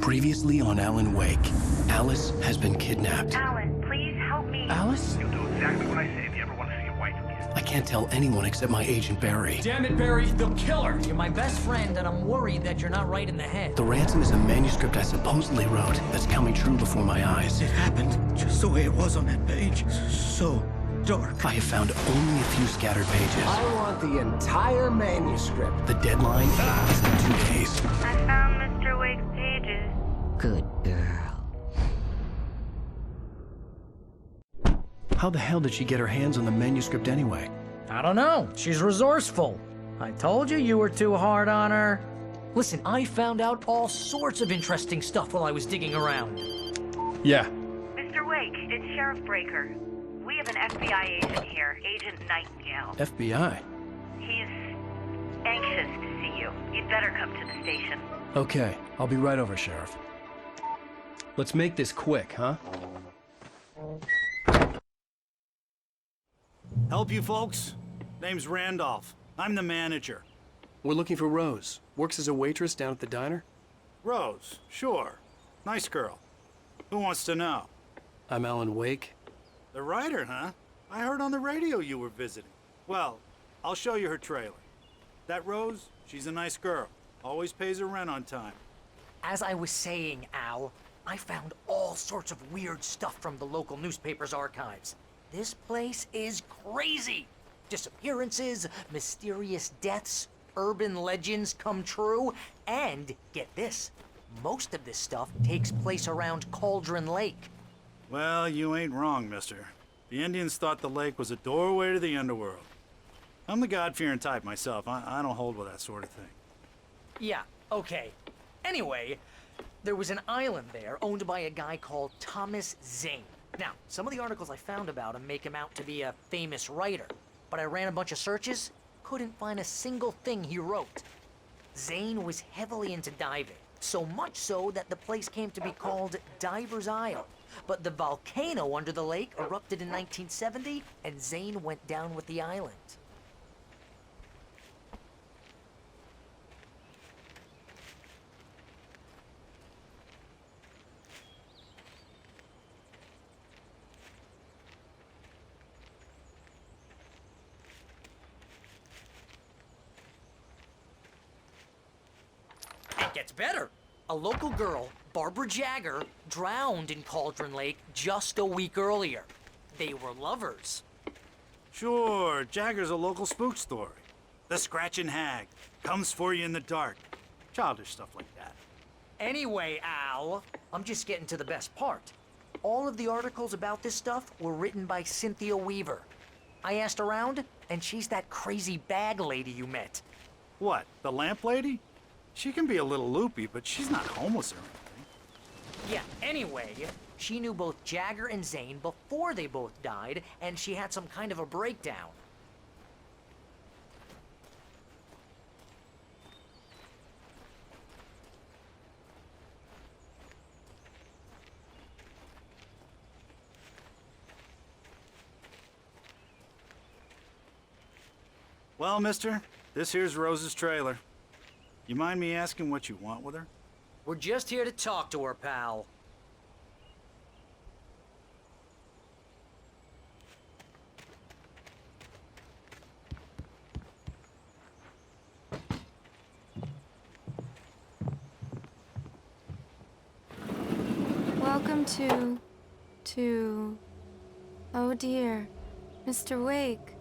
Previously on Alan Wake, Alice has been kidnapped. Alan, please help me. Alice? You'll do exactly what I say if you ever want to see your wife again. I can't tell anyone except my agent Barry. Damn it, Barry, they'll kill her! You're my best friend, and I'm worried that you're not right in the head. The ransom is a manuscript I supposedly wrote that's coming true before my eyes. It happened just the way it was on that page. So dark. I have found only a few scattered pages. I want the entire manuscript. The deadline is in 2 days. I found Mr. Wake's pages. Good girl. How the hell did she get her hands on the manuscript anyway? I don't know. She's resourceful. I told you you were too hard on her. Listen, I found out all sorts of interesting stuff while I was digging around. Yeah. Mr. Wake, it's Sheriff Breaker. We have an FBI agent here, Agent Nightingale. FBI? He's anxious to see you. You'd better come to the station. Okay, I'll be right over, Sheriff. Let's make this quick, huh? Help you folks? Name's Randolph. I'm the manager. We're looking for Rose. Works as a waitress down at the diner. Rose, sure. Nice girl. Who wants to know? I'm Alan Wake. The writer, huh? I heard on the radio you were visiting. Well, I'll show you her trailer. That Rose, she's a nice girl. Always pays her rent on time. As I was saying, Al, I found all sorts of weird stuff from the local newspaper's archives. This place is crazy. Disappearances, mysterious deaths, urban legends come true, and get this, most of this stuff takes place around Cauldron Lake. Well, you ain't wrong, mister. The Indians thought the lake was a doorway to the underworld. I'm the God-fearing type myself. I don't hold with that sort of thing. Yeah, okay. Anyway, there was an island there owned by a guy called Thomas Zane. Now, some of the articles I found about him make him out to be a famous writer, but I ran a bunch of searches, couldn't find a single thing he wrote. Zane was heavily into diving, so much so that the place came to be called Diver's Isle. But the volcano under the lake erupted in 1970, and Zane went down with the island. It gets better. A local girl, Barbara Jagger, drowned in Cauldron Lake just a week earlier. They were lovers. Sure, Jagger's a local spook story. The Scratching Hag comes for you in the dark. Childish stuff like that. Anyway, Al, I'm just getting to the best part. All of the articles about this stuff were written by Cynthia Weaver. I asked around, and she's that crazy bag lady you met. What, the lamp lady? She can be a little loopy, but she's not homeless or anything. Yeah, anyway, she knew both Jagger and Zane before they both died, and she had some kind of a breakdown. Well, mister, this here's Rose's trailer. You mind me asking what you want with her? We're just here to talk to her, pal. Welcome to... Oh dear, Mr. Wake.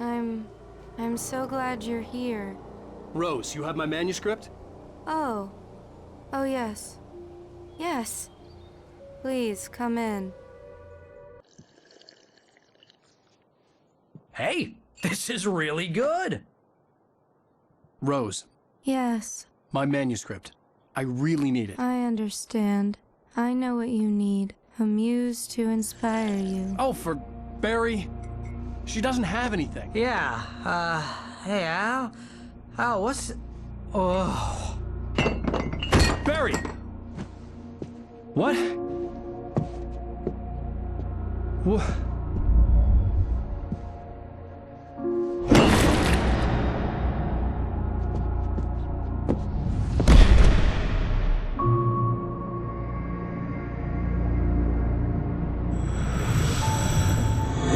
I'm so glad you're here. Rose, you have my manuscript? Oh. Oh, yes. Yes. Please, come in. Hey, this is really good. Rose, Yes, my manuscript. I really need it. I understand. I know what you need. A muse to inspire you. Oh, for Barry. She doesn't have anything. Yeah, hey, Al. Al, what's... Oh... Barry! What? What?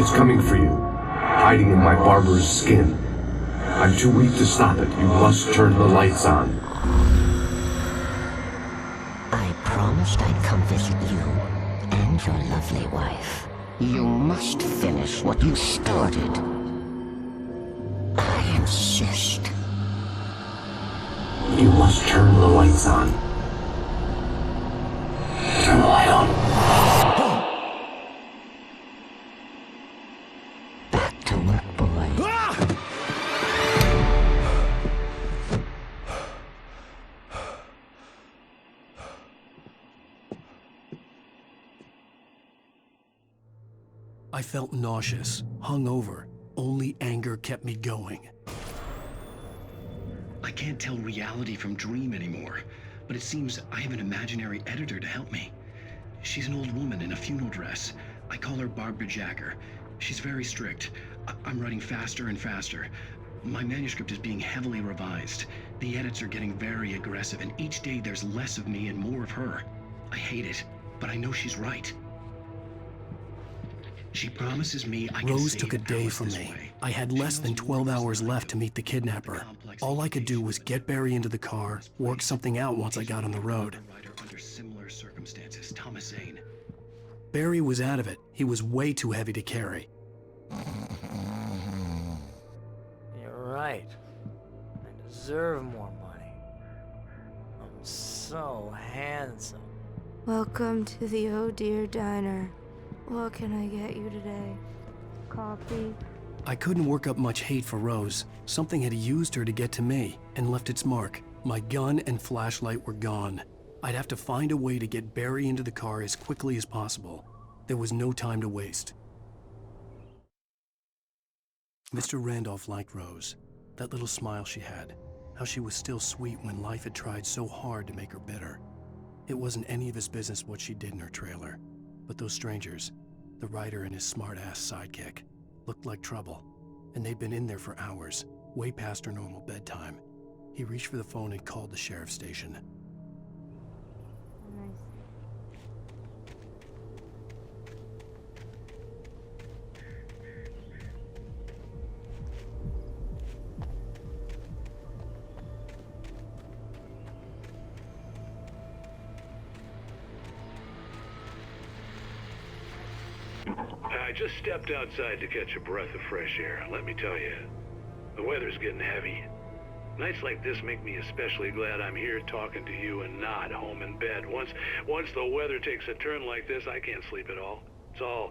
It's coming for you, hiding in my barber's skin. I'm too weak to stop it. You must turn the lights on. I promised I'd come visit you and your lovely wife. You must finish what you started. I insist. You must turn the lights on. Turn the light on. Back to work, boy. I felt nauseous, hungover. Only anger kept me going. I can't tell reality from dream anymore, but it seems I have an imaginary editor to help me. She's an old woman in a funeral dress. I call her Barbara Jacker. She's very strict. I'm writing faster and faster. My manuscript is being heavily revised. The edits are getting very aggressive, and each day there's less of me and more of her. I hate it, but I know she's right. She promises me I can Rose save took a day Alice from this me. way. I had She less than knows 12 more hours than I left to do. meet the kidnapper. All I could do was get Barry into the car, work something out once I got on the road. Writer under similar circumstances, Thomas Zane. Barry was out of it. He was way too heavy to carry. You're right. I deserve more money. I'm so handsome. Welcome to the Oh Dear Diner. What can I get you today? Coffee? I couldn't work up much hate for Rose. Something had used her to get to me and left its mark. My gun and flashlight were gone. I'd have to find a way to get Barry into the car as quickly as possible. There was no time to waste. Mr. Randolph liked Rose. That little smile she had. How she was still sweet when life had tried so hard to make her bitter. It wasn't any of his business what she did in her trailer. But those strangers, the writer and his smart-ass sidekick, looked like trouble. And they'd been in there for hours, way past her normal bedtime. He reached for the phone and called the sheriff's station. I just stepped outside to catch a breath of fresh air. Let me tell you, the weather's getting heavy. Nights like this make me especially glad I'm here talking to you and not home in bed. Once the weather takes a turn like this, I can't sleep at all. It's all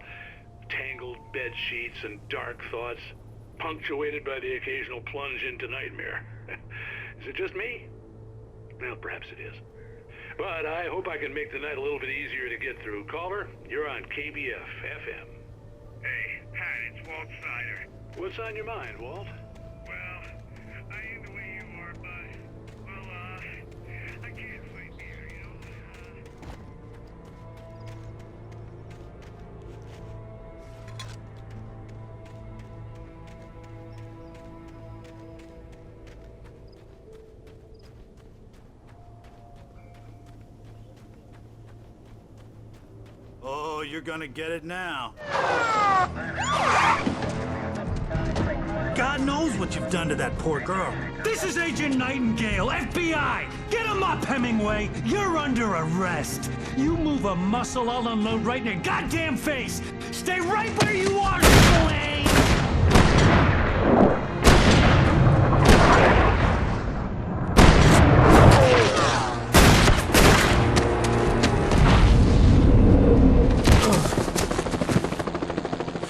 tangled bed sheets and dark thoughts, punctuated by the occasional plunge into nightmare. Is it just me? Well, perhaps it is. But I hope I can make the night a little bit easier to get through. Caller, you're on KBF FM. Hey, Pat, it's Walt Snyder. What's on your mind, Walt? Well, I ain't the way you are, but, well, I can't fight either, you know? Oh, you're gonna get it now. God knows what you've done to that poor girl. This is Agent Nightingale, FBI! Get him up, Hemingway! You're under arrest! You move a muscle, I'll unload right in your goddamn face! Stay right where you are, Slane!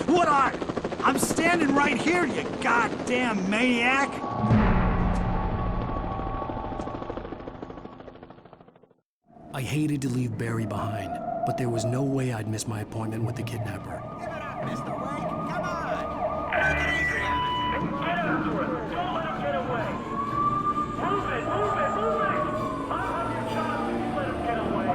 What are? I'm standing right here, you goddamn maniac! I hated to leave Barry behind, but there was no way I'd miss my appointment with the kidnapper. Give it up, Mr. Wake. Come on. Take it easy on it. Get after it. Don't let him get away. Move it, move it, move it. I'll have your shot if you let him get away.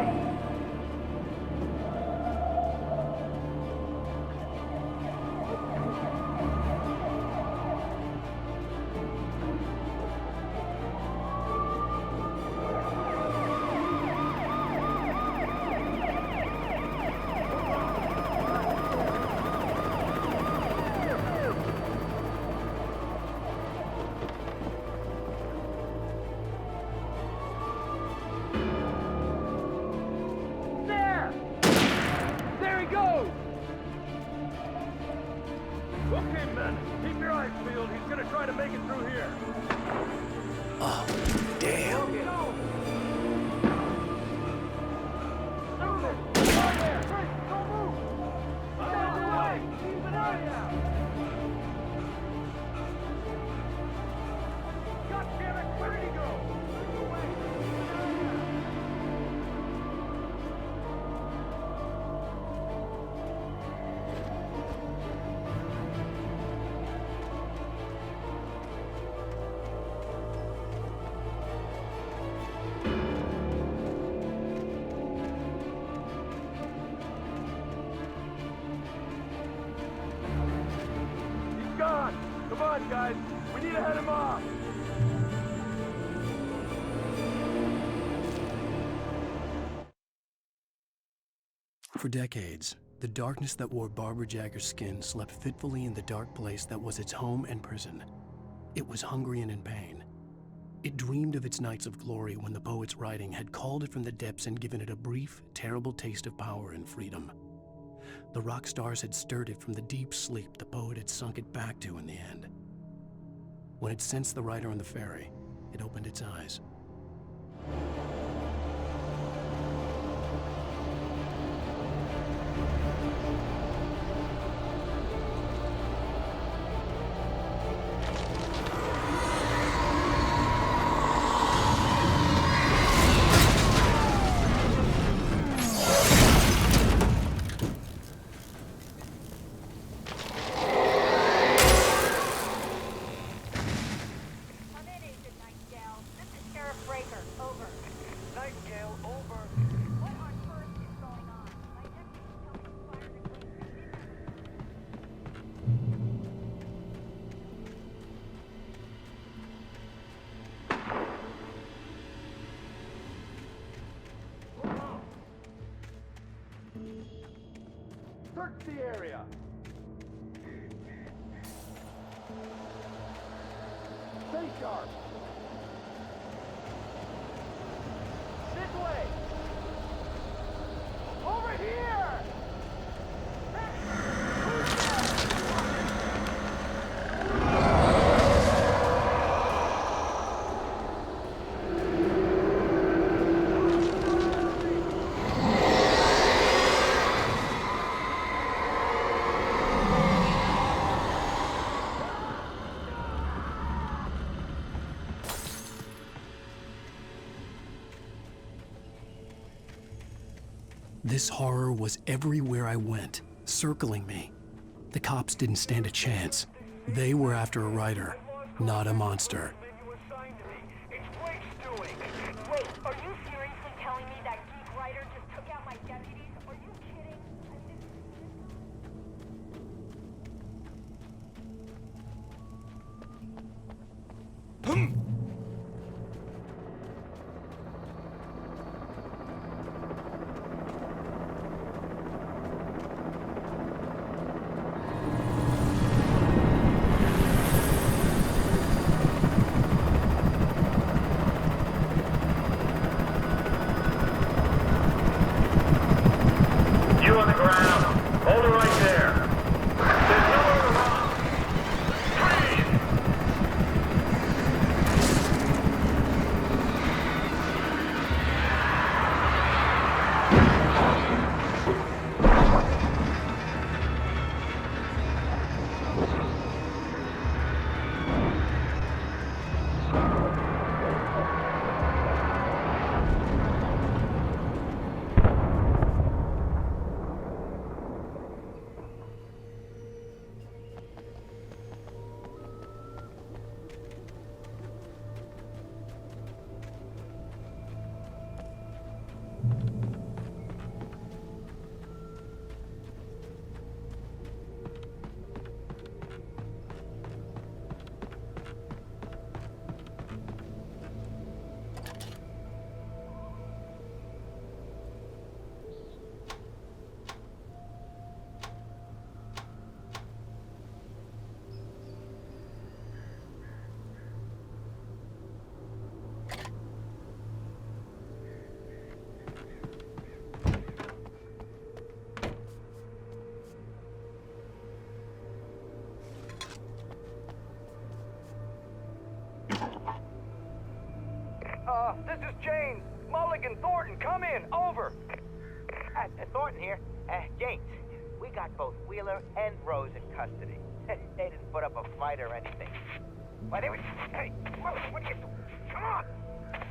gonna try to make it through here. Oh, damn. Move it! Right there! Chris, don't move! Get out of the way! Keep an eye out! God damn it! Where did he go? Gone! Come on, guys! We need to head him off! For decades, the darkness that wore Barbara Jagger's skin slept fitfully in the dark place that was its home and prison. It was hungry and in pain. It dreamed of its nights of glory when the poet's writing had called it from the depths and given it a brief, terrible taste of power and freedom. The rock stars had stirred it from the deep sleep the poet had sunk it back to in the end. When it sensed the writer on the ferry, it opened its eyes. Search the area! Stay sharp! This way! Over here! This horror was everywhere I went, circling me. The cops didn't stand a chance. They were after a writer, not a monster. Wait, are you seriously telling me that geek writer just took out my deputies? Are you kidding? You on the ground. Hold it right there. There's nowhere to run. Freeze! Come in, over. Thornton here. James, we got both Wheeler and Rose in custody. They didn't put up a fight or anything. Why, they were... Hey, what are you doing? Come on.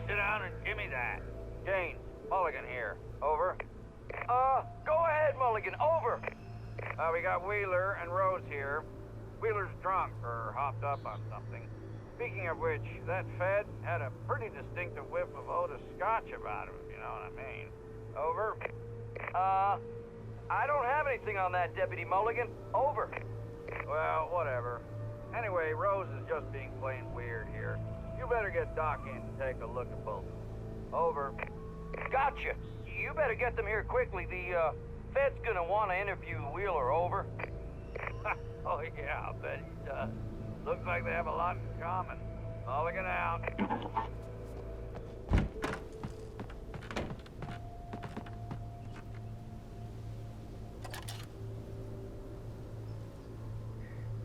Sit down and give me that. James, Mulligan here. Over. Go ahead, Mulligan. Over. We got Wheeler and Rose here. Wheeler's drunk or hopped up on something. Speaking of which, that Fed had a pretty distinctive whiff of Otis Scotch about him, if you know what I mean. Over. I don't have anything on that, Deputy Mulligan. Over. Well, whatever. Anyway, Rose is just being plain weird here. You better get Doc in to take a look at both of them. Over. Gotcha. You better get them here quickly. The, Fed's gonna want to interview Wheeler. Over. Oh, yeah, I'll bet he does. Looks like they have a lot in common. Mulligan out.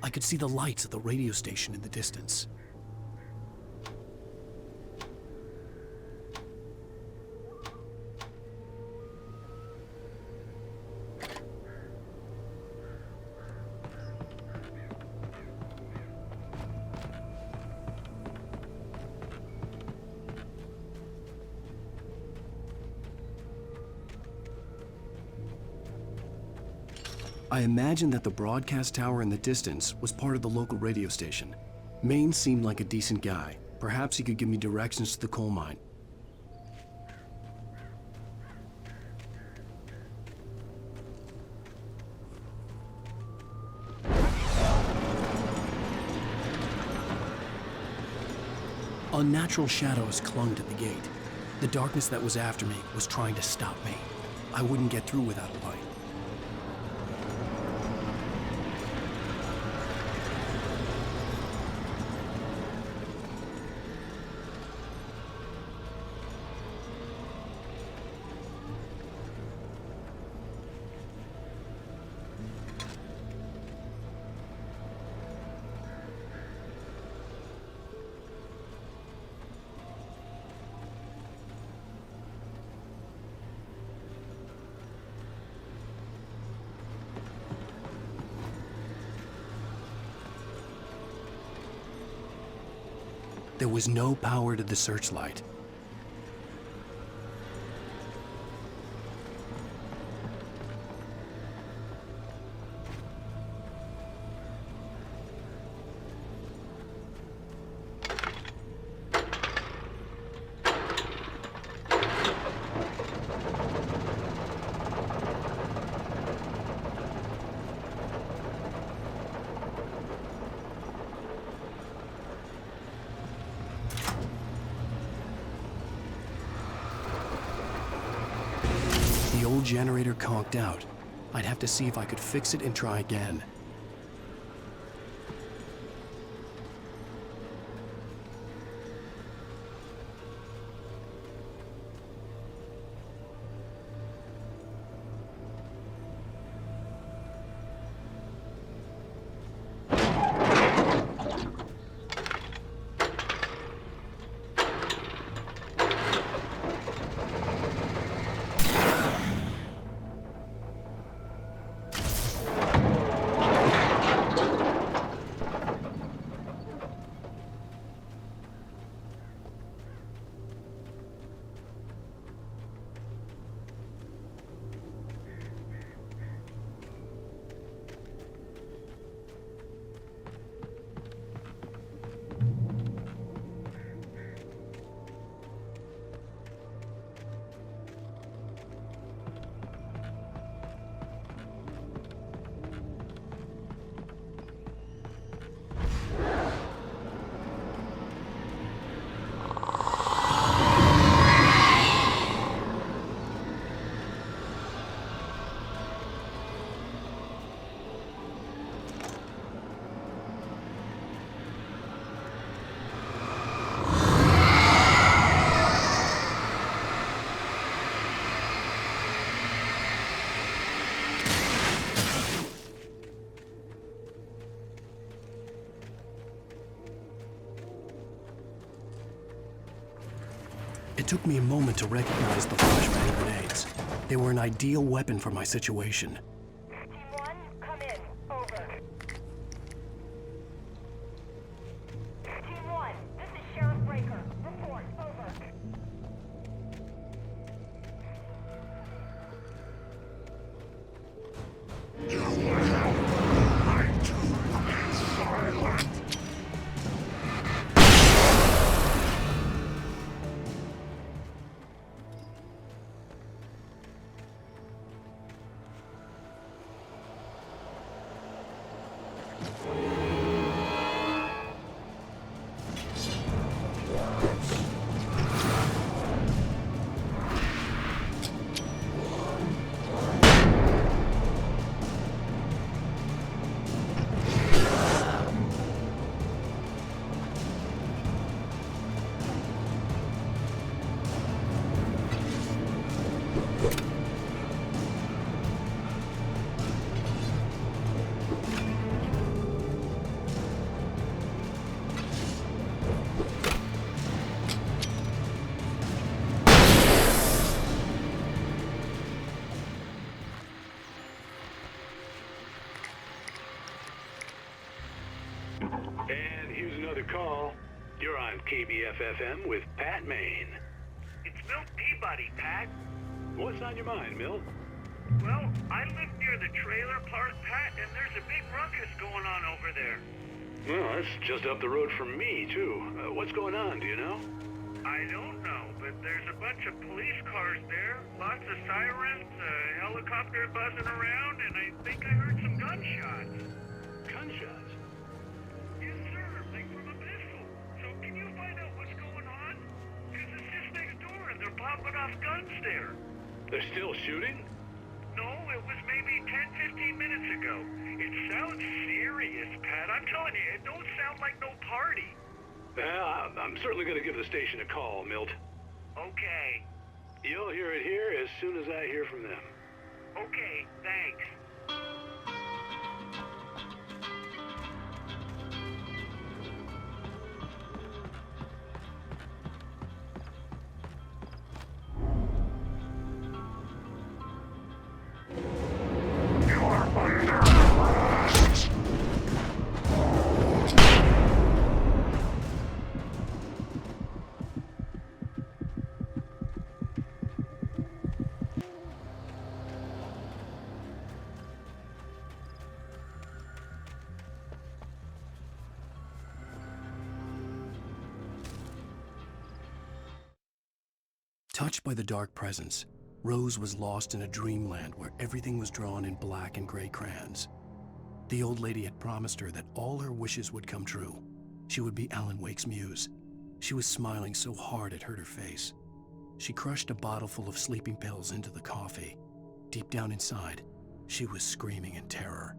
I could see the lights of the radio station in the distance. I imagined that the broadcast tower in the distance was part of the local radio station. Maine seemed like a decent guy. Perhaps he could give me directions to the coal mine. Unnatural shadows clung to the gate. The darkness that was after me was trying to stop me. I wouldn't get through without a light. There was no power to the searchlight. The old generator conked out. I'd have to see if I could fix it and try again. It took me a moment to recognize the flashbang grenades. They were an ideal weapon for my situation. Team 1, come in. Over. Team 1, this is Sheriff Breaker. Report. Over. And here's another call. You're on KBFFM with Pat Maine. It's Milt Peabody, Pat. What's on your mind, Milt? Well, I live near the trailer park, Pat, and there's a big ruckus going on over there. Well, that's just up the road from me, too. What's going on, do you know? I don't know, but there's a bunch of police cars there, lots of sirens, a helicopter buzzing around, and I think I heard some gunshots. Gunshots? Yes, sir, like from a pistol. So can you find out what's going on? Because it's just next door and they're popping off guns there. They're still shooting? No, it was maybe 10, 15 minutes ago. It sounds serious, Pat. I'm telling you, it don't sound like no party. Well, I'm certainly going to give the station a call, Milt. Okay. You'll hear it here as soon as I hear from them. Okay, thanks. Touched by the dark presence, Rose was lost in a dreamland where everything was drawn in black and gray crayons. The old lady had promised her that all her wishes would come true. She would be Alan Wake's muse. She was smiling so hard it hurt her face. She crushed a bottle full of sleeping pills into the coffee. Deep down inside, she was screaming in terror.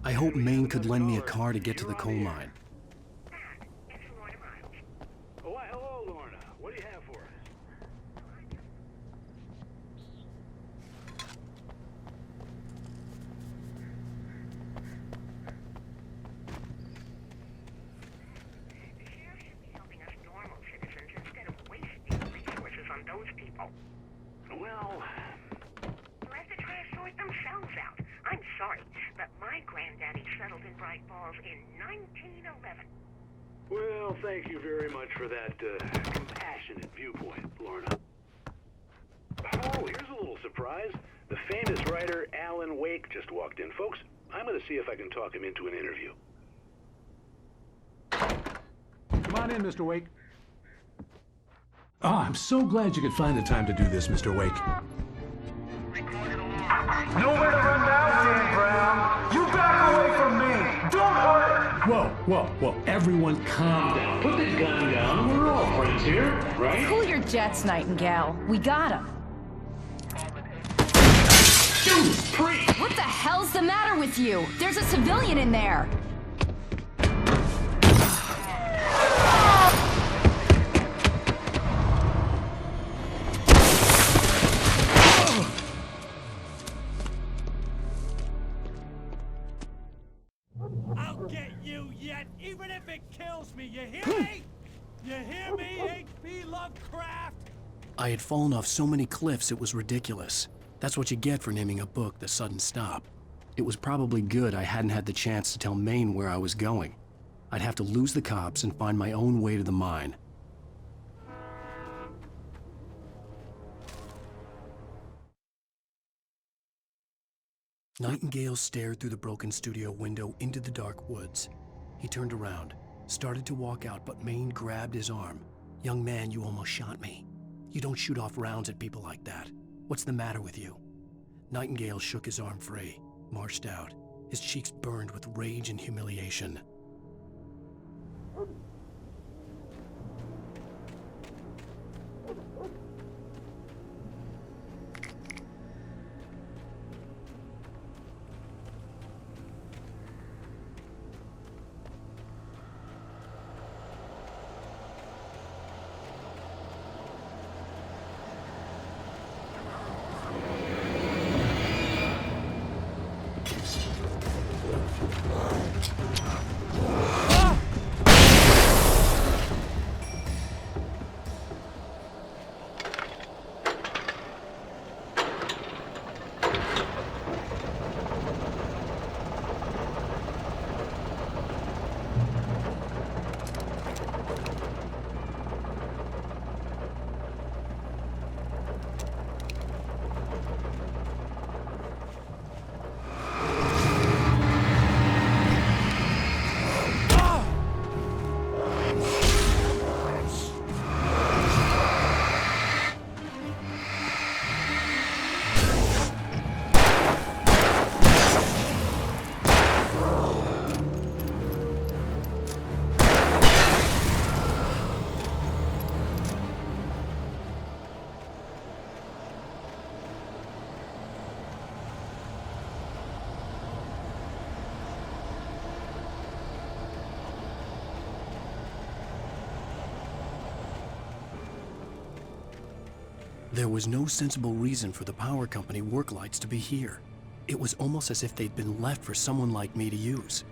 I hoped Maine could lend me a car to get to the coal mine. Oh, why, hello, Lorna. What do you have for us? Those people. Well, Let the trash sort themselves out. I'm sorry, but my granddaddy settled in Bright Falls in 1911. well, thank you very much for that compassionate viewpoint, Lorna. Oh, here's a little surprise. The famous writer Alan Wake just walked in. Folks, I'm going to see if I can talk him into an interview. Come on in, Mr. Wake. Oh, I'm so glad you could find the time to do this, Mr. Wake. Nowhere to run now, Dan Brown. You back away from me. Don't hurt her. Whoa. Everyone calm down. Put the gun down. We're all friends here, right? Cool your jets, Nightingale. We got him. What the hell's the matter with you? There's a civilian in there. I'll get you yet, even if it kills me, you hear me? You hear me, H.P. Lovecraft? I had fallen off so many cliffs it was ridiculous. That's what you get for naming a book The Sudden Stop. It was probably good I hadn't had the chance to tell Maine where I was going. I'd have to lose the cops and find my own way to the mine. Nightingale stared through the broken studio window into the dark woods. He turned around, started to walk out, but Maine grabbed his arm. "Young man, you almost shot me. You don't shoot off rounds at people like that. What's the matter with you?" Nightingale shook his arm free, marched out. His cheeks burned with rage and humiliation. There was no sensible reason for the power company work lights to be here. It was almost as if they'd been left for someone like me to use.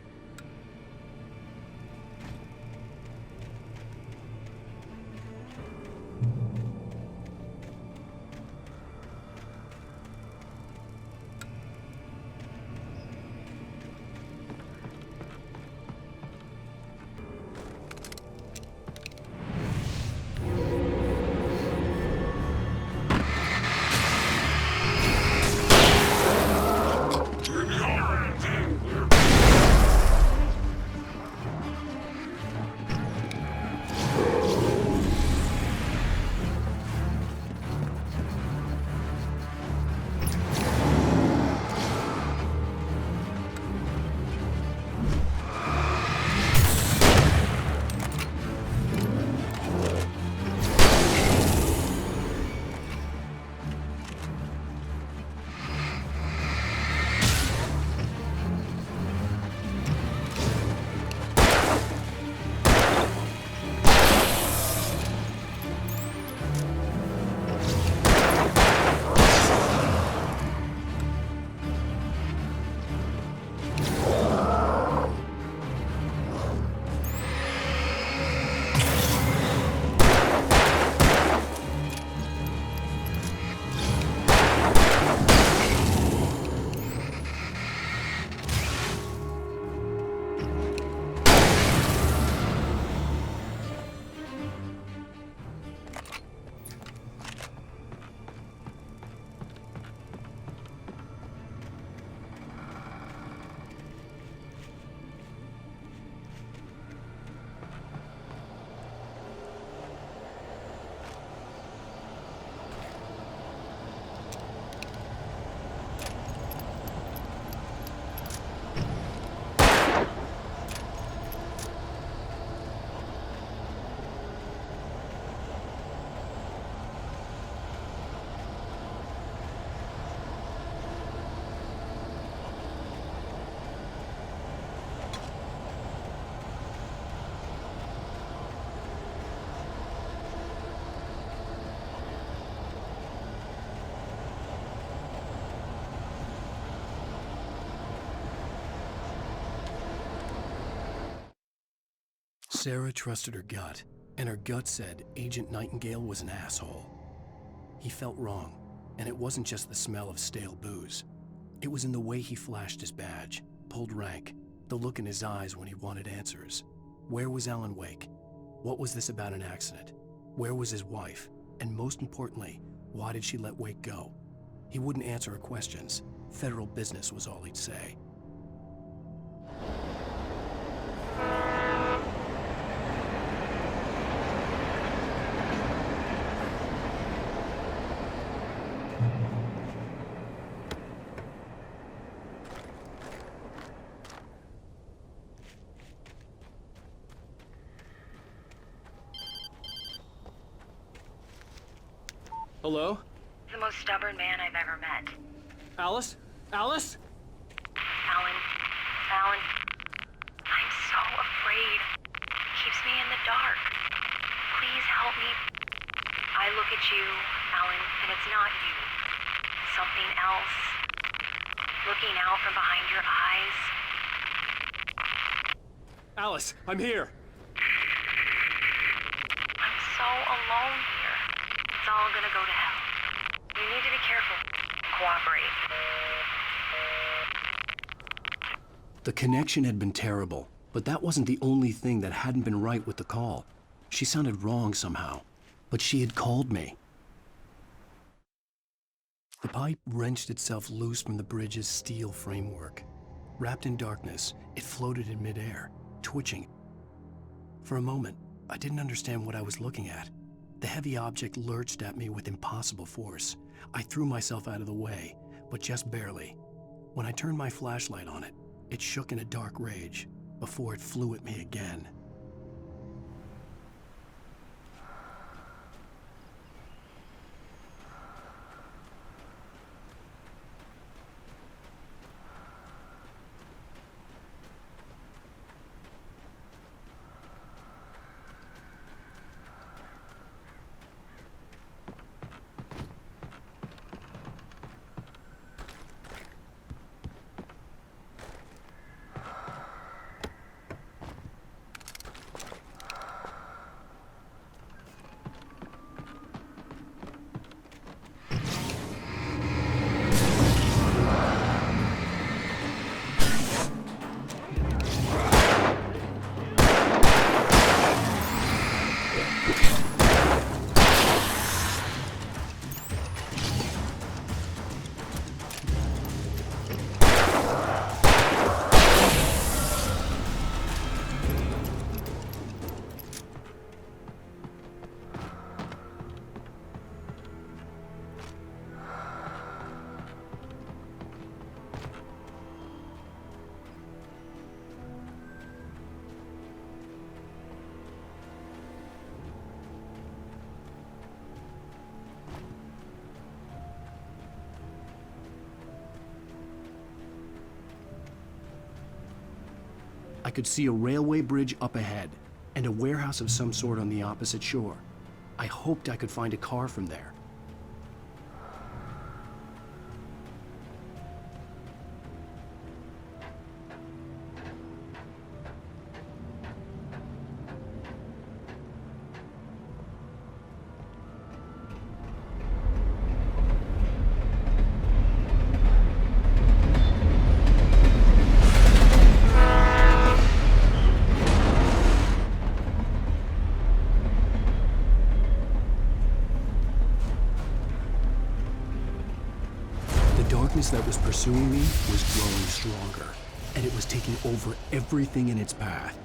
Sarah trusted her gut, and her gut said Agent Nightingale was an asshole. He felt wrong, and it wasn't just the smell of stale booze. It was in the way he flashed his badge, pulled rank, the look in his eyes when he wanted answers. Where was Alan Wake? What was this about an accident? Where was his wife? And most importantly, why did she let Wake go? He wouldn't answer her questions. Federal business was all he'd say. Hello? The most stubborn man I've ever met. Alice? Alice? Alan, I'm so afraid. Keeps me in the dark. Please help me. I look at you, Alan, and it's not you. Something else. Looking out from behind your eyes. Alice, I'm here. I'm so alone here. It's all gonna go to hell. You need to be careful. Cooperate. The connection had been terrible, but that wasn't the only thing that hadn't been right with the call. She sounded wrong somehow, but she had called me. The pipe wrenched itself loose from the bridge's steel framework. Wrapped in darkness, it floated in midair, twitching. For a moment, I didn't understand what I was looking at. The heavy object lurched at me with impossible force. I threw myself out of the way, but just barely. When I turned my flashlight on it, it shook in a dark rage before it flew at me again. I could see a railway bridge up ahead and a warehouse of some sort on the opposite shore. I hoped I could find a car from there. That was pursuing me was growing stronger, and it was taking over everything in its path.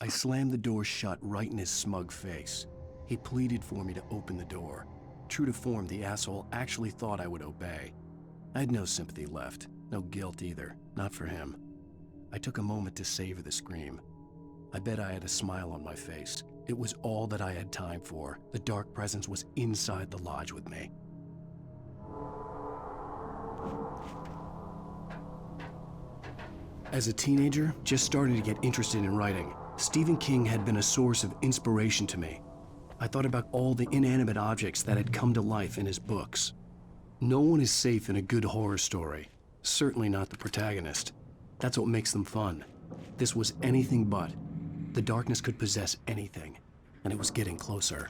I slammed the door shut right in his smug face. He pleaded for me to open the door. True to form, the asshole actually thought I would obey. I had no sympathy left, no guilt either, not for him. I took a moment to savor the scream. I bet I had a smile on my face. It was all that I had time for. The dark presence was inside the lodge with me. As a teenager, just starting to get interested in writing, Stephen King had been a source of inspiration to me. I thought about all the inanimate objects that had come to life in his books. No one is safe in a good horror story, certainly not the protagonist. That's what makes them fun. This was anything but. The darkness could possess anything, and it was getting closer.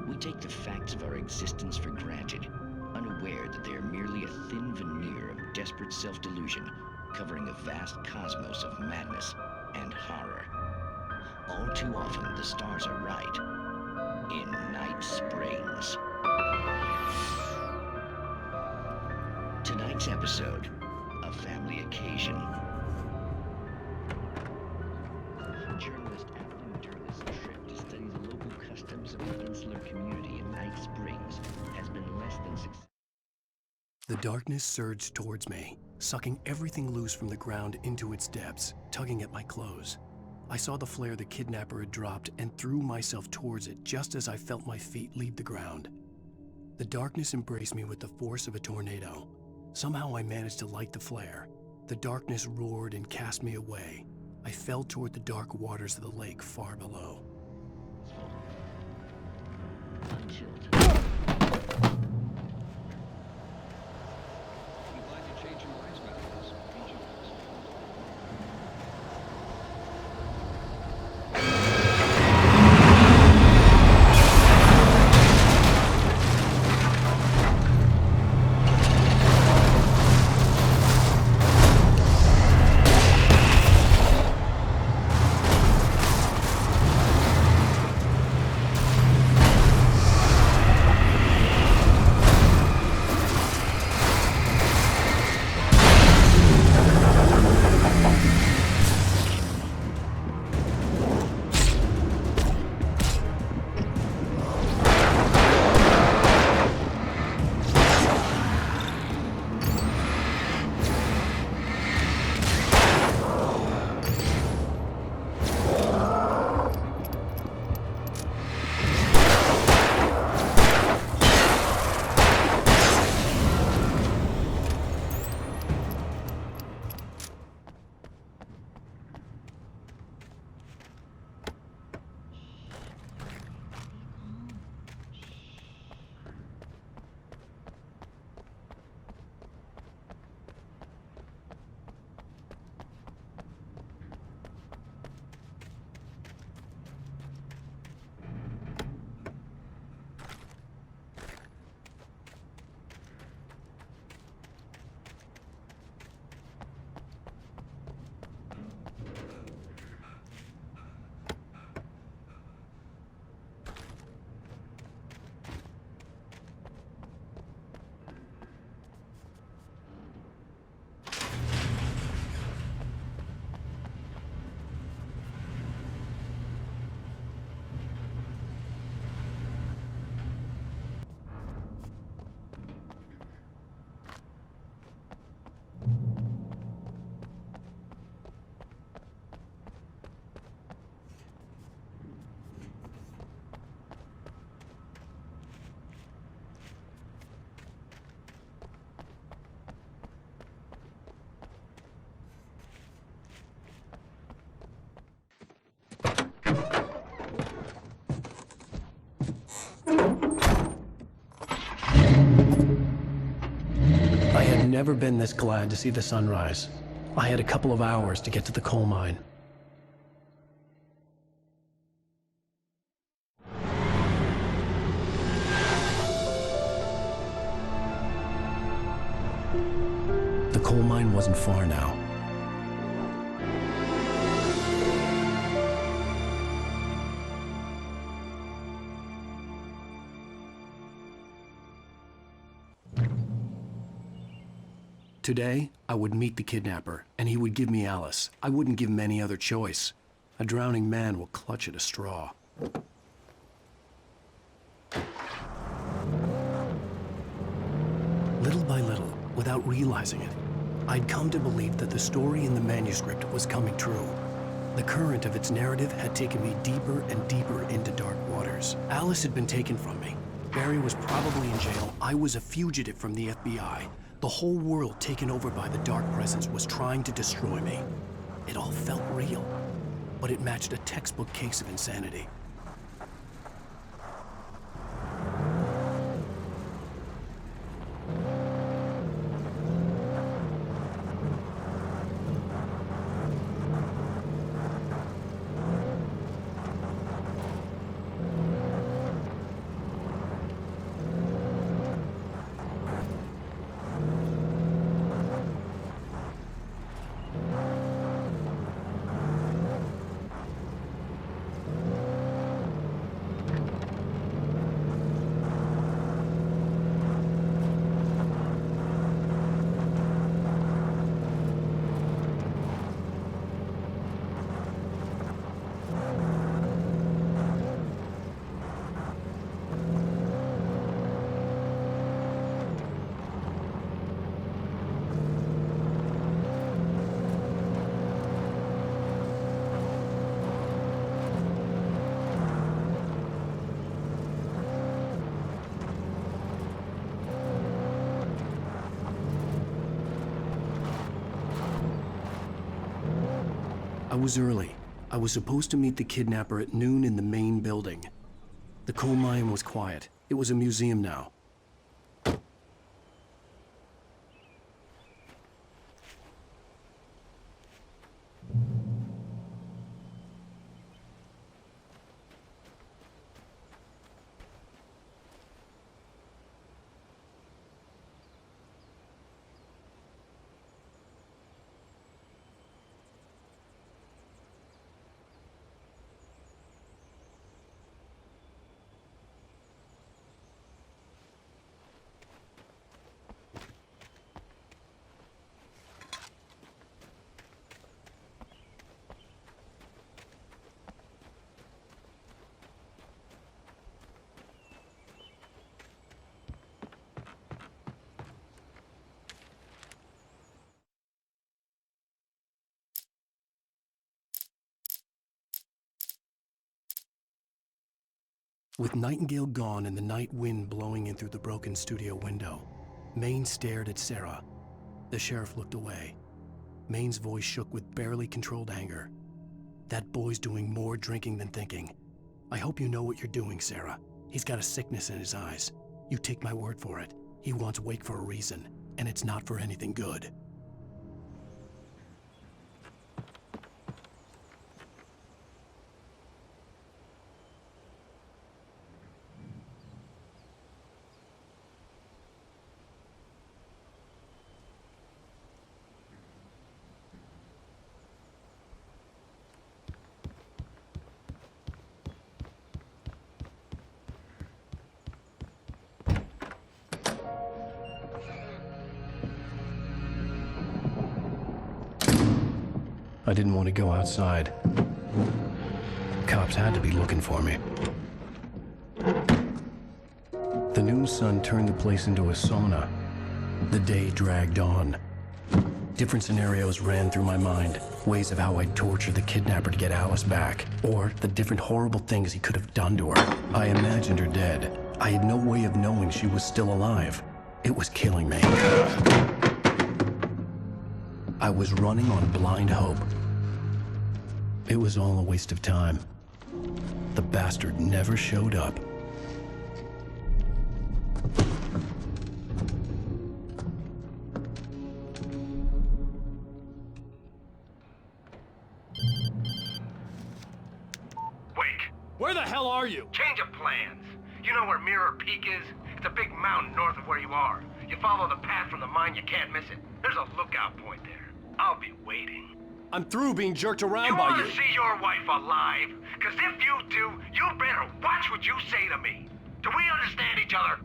We take the facts of our existence for granted, unaware that they are merely a thin veneer of desperate self-delusion, covering a vast cosmos of madness and horror. All too often, the stars are right. In Night Springs. Tonight's episode, a family occasion. Journalist Alan Durl's trip to study the local customs of the insular community in Night Springs has been less than successful. The darkness surged towards me, sucking everything loose from the ground into its depths, tugging at my clothes. I saw the flare the kidnapper had dropped and threw myself towards it just as I felt my feet leave the ground. The darkness embraced me with the force of a tornado. Somehow I managed to light the flare. The darkness roared and cast me away. I fell toward the dark waters of the lake far below. I had never been this glad to see the sunrise. I had a couple of hours to get to the coal mine. The coal mine wasn't far now. Today, I would meet the kidnapper, and he would give me Alice. I wouldn't give him any other choice. A drowning man will clutch at a straw. Little by little, without realizing it, I'd come to believe that the story in the manuscript was coming true. The current of its narrative had taken me deeper and deeper into dark waters. Alice had been taken from me. Barry was probably in jail. I was a fugitive from the FBI. The whole world taken over by the dark presence was trying to destroy me. It all felt real, but it matched a textbook case of insanity. I was early. I was supposed to meet the kidnapper at noon in the main building. The coal mine was quiet. It was a museum now. With Nightingale gone and the night wind blowing in through the broken studio window, Maine stared at Sarah. The sheriff looked away. Maine's voice shook with barely controlled anger. That boy's doing more drinking than thinking. I hope you know what you're doing, Sarah. He's got a sickness in his eyes. You take my word for it. He wants Wake for a reason, and it's not for anything good. I didn't want to go outside. Cops had to be looking for me. The noon sun turned the place into a sauna. The day dragged on. Different scenarios ran through my mind. Ways of how I'd torture the kidnapper to get Alice back. Or the different horrible things he could have done to her. I imagined her dead. I had no way of knowing she was still alive. It was killing me. I was running on blind hope. It was all a waste of time. The bastard never showed up. You know where Mirror Peak is? It's a big mountain north of where you are. You follow the path from the mine, you can't miss it. There's a lookout point there. I'll be waiting. I'm through being jerked around You by want you. to see your wife alive? Because if you do, you better watch what you say to me. Do we understand each other?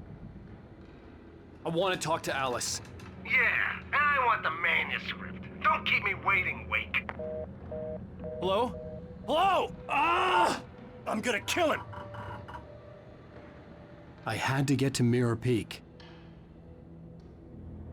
I want to talk to Alice. Yeah, and I want the manuscript. Don't keep me waiting, Wake. Hello? Hello! Ah! I'm gonna kill him! I had to get to Mirror Peak.